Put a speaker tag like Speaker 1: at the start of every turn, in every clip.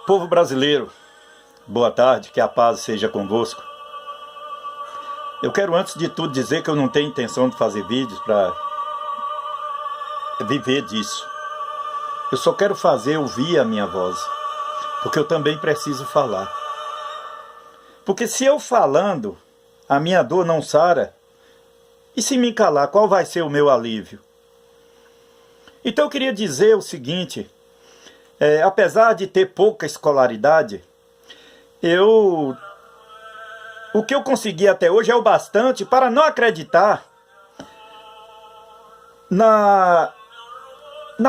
Speaker 1: Povo brasileiro, boa tarde, que a paz seja convosco. Eu quero antes de tudo dizer que eu não tenho intenção de fazer vídeos para viver disso. Eu só quero ouvir a minha voz, porque eu também preciso falar. Porque se eu falando, a minha dor não sara, e se me calar, qual vai ser o meu alívio? Então eu queria dizer o seguinte, apesar de ter pouca escolaridade, o que eu consegui até hoje é o bastante para não acreditar na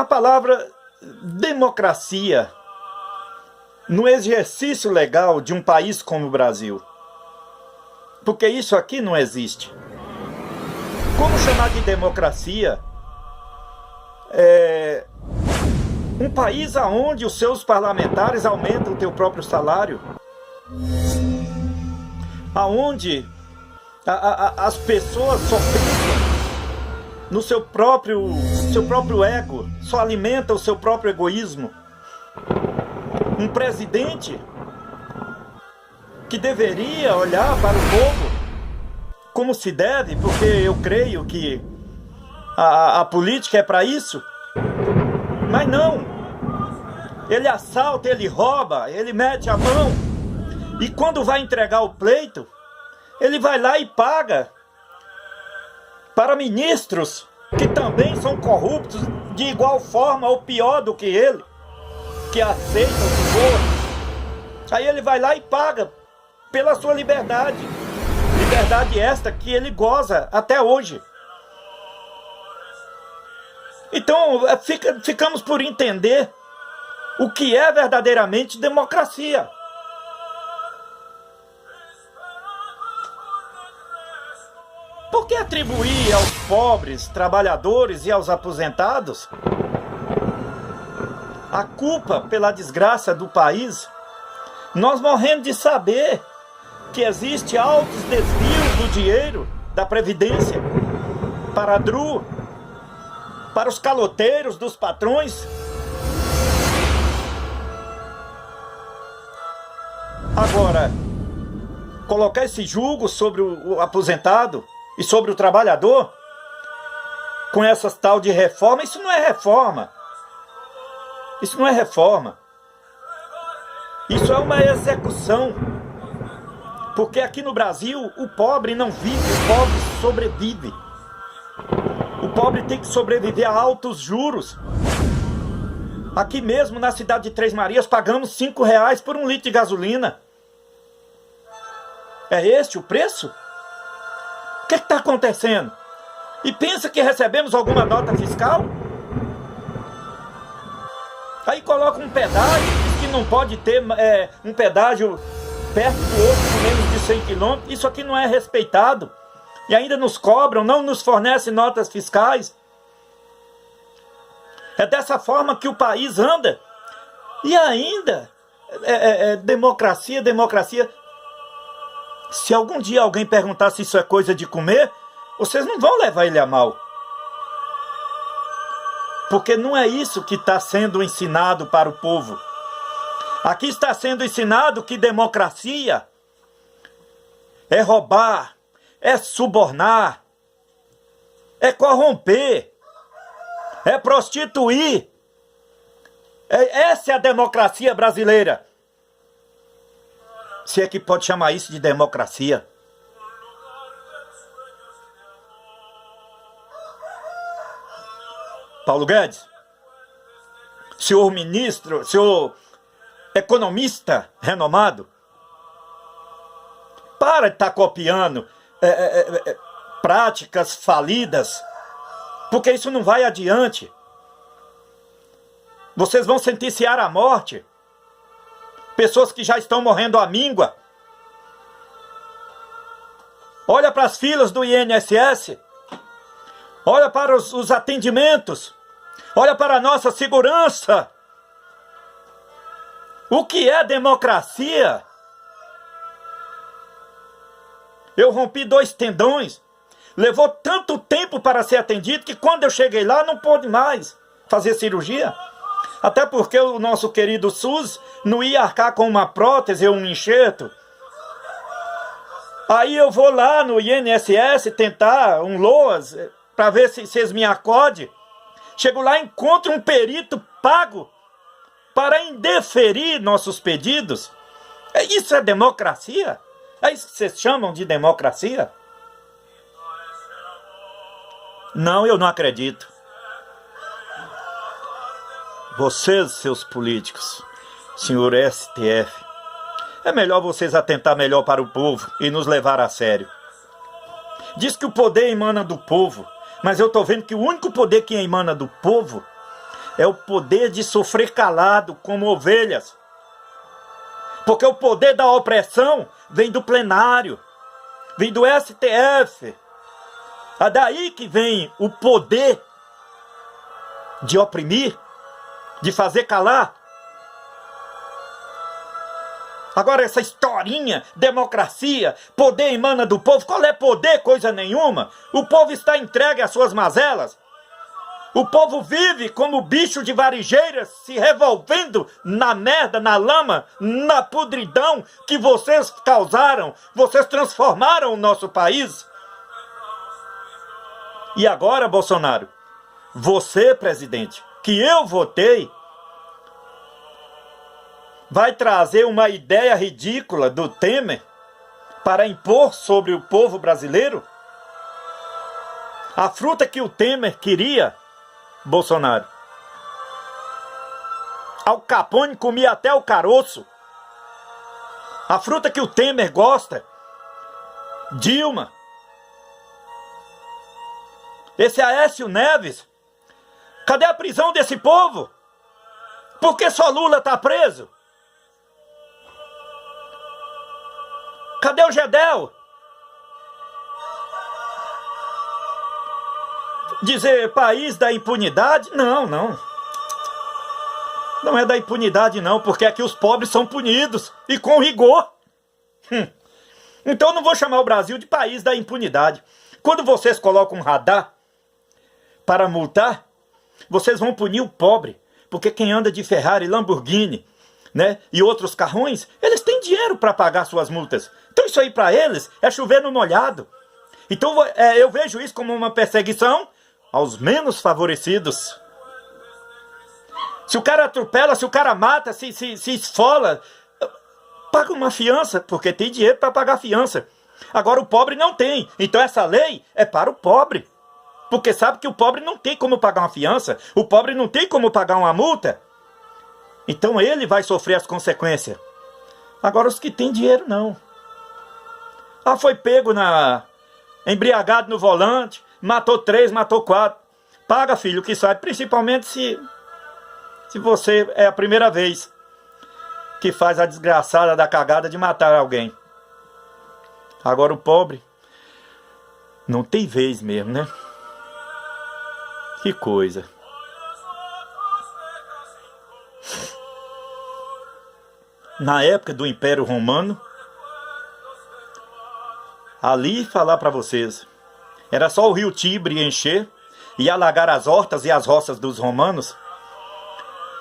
Speaker 1: palavra democracia, no exercício legal de um país como o Brasil. Porque isso aqui não existe. Como chamar de democracia um país onde os seus parlamentares aumentam o teu próprio salário? Aonde as pessoas só pensam no seu próprio ego, só alimentam o seu próprio egoísmo? Um presidente que deveria olhar para o povo como se deve, porque eu creio que a política é para isso. Mas não, ele assalta, ele rouba, ele mete a mão, e quando vai entregar o pleito, ele vai lá e paga para ministros que também são corruptos de igual forma ou pior do que ele, que aceitam o favor. Aí ele vai lá e paga pela sua liberdade, liberdade esta que ele goza até hoje. Então ficamos por entender o que é verdadeiramente democracia. Por que atribuir aos pobres, trabalhadores e aos aposentados a culpa pela desgraça do país? Nós morremos de saber que existe altos desvios do dinheiro da Previdência para a DRU, para os caloteiros dos patrões. Agora, colocar esse julgo sobre o aposentado e sobre o trabalhador com essas tal de reforma, isso não é reforma. Isso não é reforma. Isso é uma execução. Porque aqui no Brasil o pobre não vive, o pobre sobrevive. O pobre tem que sobreviver a altos juros. Aqui mesmo na cidade de Três Marias pagamos R$5 por 1 litro de gasolina. É este o preço? O que está acontecendo? E pensa que recebemos alguma nota fiscal? Aí coloca um pedágio, diz que não pode ter um pedágio perto do outro por menos de 100 km. Isso aqui não é respeitado. E ainda nos cobram, não nos fornecem notas fiscais. É dessa forma que o país anda. E ainda, democracia, democracia. Se algum dia alguém perguntar se isso é coisa de comer, vocês não vão levar ele a mal. Porque não é isso que está sendo ensinado para o povo. Aqui está sendo ensinado que democracia é roubar, é subornar, é corromper, é prostituir. Essa é a democracia brasileira. Se é que pode chamar isso de democracia. Paulo Guedes, senhor ministro, senhor economista renomado, para de estar copiando práticas falidas, porque isso não vai adiante. Vocês vão sentenciar à morte pessoas que já estão morrendo à míngua. Olha para as filas do INSS, olha para os atendimentos, olha para a nossa segurança. O que é democracia? Eu rompi 2 tendões, levou tanto tempo para ser atendido que quando eu cheguei lá não pude mais fazer cirurgia. Até porque o nosso querido SUS não ia arcar com uma prótese ou um enxerto. Aí eu vou lá no INSS tentar um LOAS para ver se eles me acodem. Chego lá e encontro um perito pago para indeferir nossos pedidos. Isso é democracia? É isso que vocês chamam de democracia? Não, eu não acredito. Vocês, seus políticos, senhor STF, é melhor vocês atentar melhor para o povo e nos levar a sério. Diz que o poder emana do povo, mas eu estou vendo que o único poder que emana do povo é o poder de sofrer calado como ovelhas. Porque o poder da opressão vem do plenário, vem do STF. É daí que vem o poder de oprimir, de fazer calar. Agora essa historinha, democracia, poder emana do povo. Qual é poder? Coisa nenhuma. O povo está entregue às suas mazelas. O povo vive como bicho de varejeiras, se revolvendo na merda, na lama, na podridão que vocês causaram. Vocês transformaram o nosso país. E agora, Bolsonaro, você, presidente, que eu votei, vai trazer uma ideia ridícula do Temer para impor sobre o povo brasileiro? A fruta que o Temer queria, Bolsonaro. Al Capone comia até o caroço. A fruta que o Temer gosta, Dilma. Esse Aécio Neves, cadê a prisão desse povo? Por que só Lula está preso? Cadê o Gedel? Dizer país da impunidade? Não, não. Não é da impunidade não, porque aqui os pobres são punidos e com rigor. Então eu não vou chamar o Brasil de país da impunidade. Quando vocês colocam um radar para multar, vocês vão punir o pobre, porque quem anda de Ferrari, Lamborghini, né, e outros carrões, eles têm dinheiro para pagar suas multas. Então isso aí para eles é chover no molhado. Então eu vejo isso como uma perseguição aos menos favorecidos. Se o cara atropela, se o cara mata, se esfola, paga uma fiança, porque tem dinheiro para pagar fiança. Agora o pobre não tem. Então essa lei é para o pobre. Porque sabe que o pobre não tem como pagar uma fiança, o pobre não tem como pagar uma multa. Então ele vai sofrer as consequências. Agora os que têm dinheiro não. Ah, foi pego embriagado no volante, matou 3, matou 4. Paga, filho, que sai, principalmente se você é a primeira vez que faz a desgraçada da cagada de matar alguém. Agora o pobre não tem vez mesmo, né? Que coisa. Na época do Império Romano, ali falar para vocês, era só o rio Tibre encher e alagar as hortas e as roças dos romanos,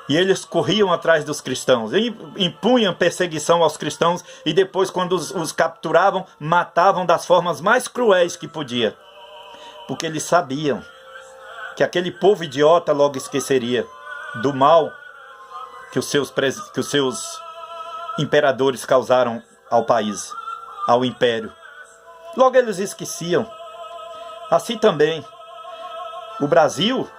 Speaker 1: e eles corriam atrás dos cristãos, e impunham perseguição aos cristãos, e depois, quando os capturavam, matavam das formas mais cruéis que podia, porque eles sabiam que aquele povo idiota logo esqueceria do mal que os seus imperadores causaram ao país, ao império. Logo eles esqueciam. Assim também, o Brasil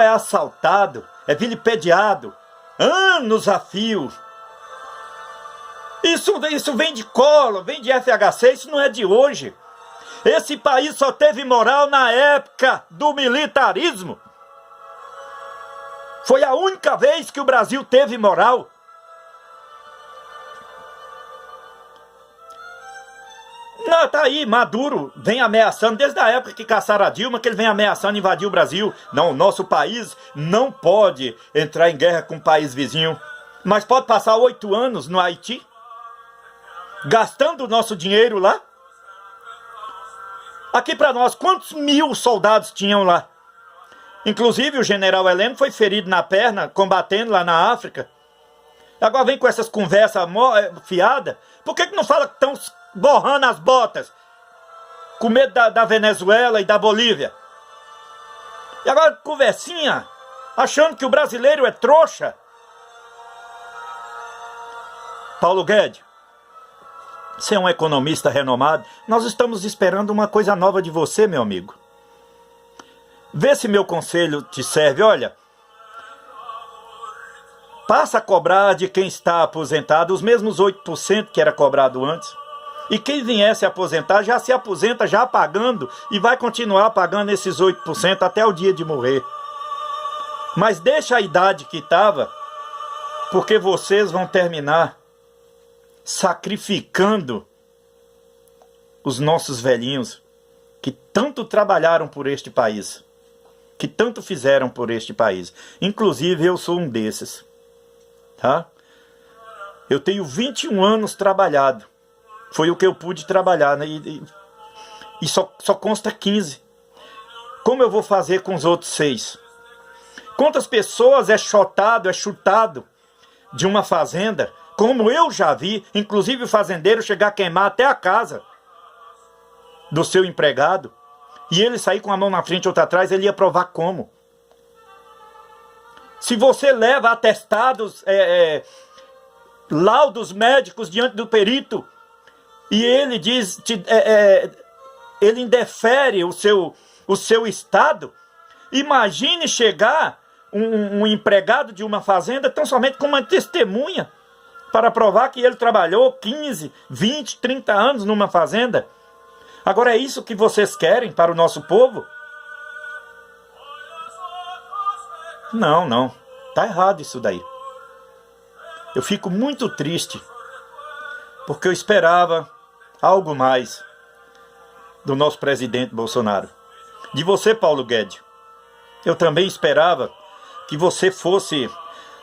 Speaker 1: é assaltado, é vilipendiado, anos a fio. Isso vem de Collor, vem de FHC, isso não é de hoje. Esse país só teve moral na época do militarismo. Foi a única vez que o Brasil teve moral. Não, tá aí, Maduro vem ameaçando, desde a época que caçaram a Dilma, que ele vem ameaçando invadir o Brasil. Não, nosso país não pode entrar em guerra com um país vizinho. Mas pode passar 8 anos no Haiti, gastando o nosso dinheiro lá. Aqui para nós, quantos 1000 soldados tinham lá? Inclusive o general Heleno foi ferido na perna, combatendo lá na África. Agora vem com essas conversas fiadas. Por que não fala que estão borrando as botas? Com medo da Venezuela e da Bolívia. E agora conversinha, achando que o brasileiro é trouxa. Paulo Guedes, você é um economista renomado. Nós estamos esperando uma coisa nova de você, meu amigo. Vê se meu conselho te serve. Olha, passa a cobrar de quem está aposentado os mesmos 8% que era cobrado antes. E quem viesse aposentar já se aposenta já pagando e vai continuar pagando esses 8% até o dia de morrer. Mas deixa a idade que estava, porque vocês vão terminar sacrificando os nossos velhinhos que tanto trabalharam por este país, que tanto fizeram por este país. Inclusive eu sou um desses, tá? Eu tenho 21 anos trabalhado. Foi o que eu pude trabalhar, né? E só consta 15. Como eu vou fazer com os outros 6? Quantas pessoas é chutado de uma fazenda, como eu já vi, inclusive o fazendeiro chegar a queimar até a casa do seu empregado, e ele sair com a mão na frente e outra atrás, ele ia provar como? Se você leva atestados, laudos médicos diante do perito, e ele diz, ele indefere o seu estado, imagine chegar um empregado de uma fazenda tão somente com uma testemunha para provar que ele trabalhou 15, 20, 30 anos numa fazenda. Agora é isso que vocês querem para o nosso povo? Não, tá errado isso daí. Eu fico muito triste, porque eu esperava algo mais do nosso presidente Bolsonaro. De você, Paulo Guedes, eu também esperava que você fosse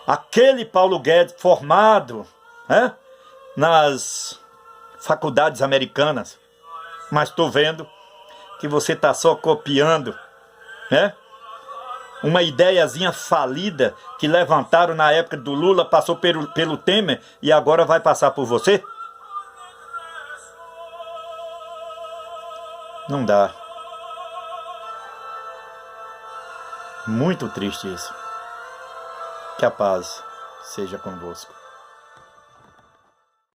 Speaker 1: aquele Paulo Guedes formado, né, nas faculdades americanas. Mas estou vendo que você está só copiando, né, uma ideiazinha falida que levantaram na época do Lula, passou pelo Temer e agora vai passar por você? Não dá. Muito triste isso. Que a paz seja convosco.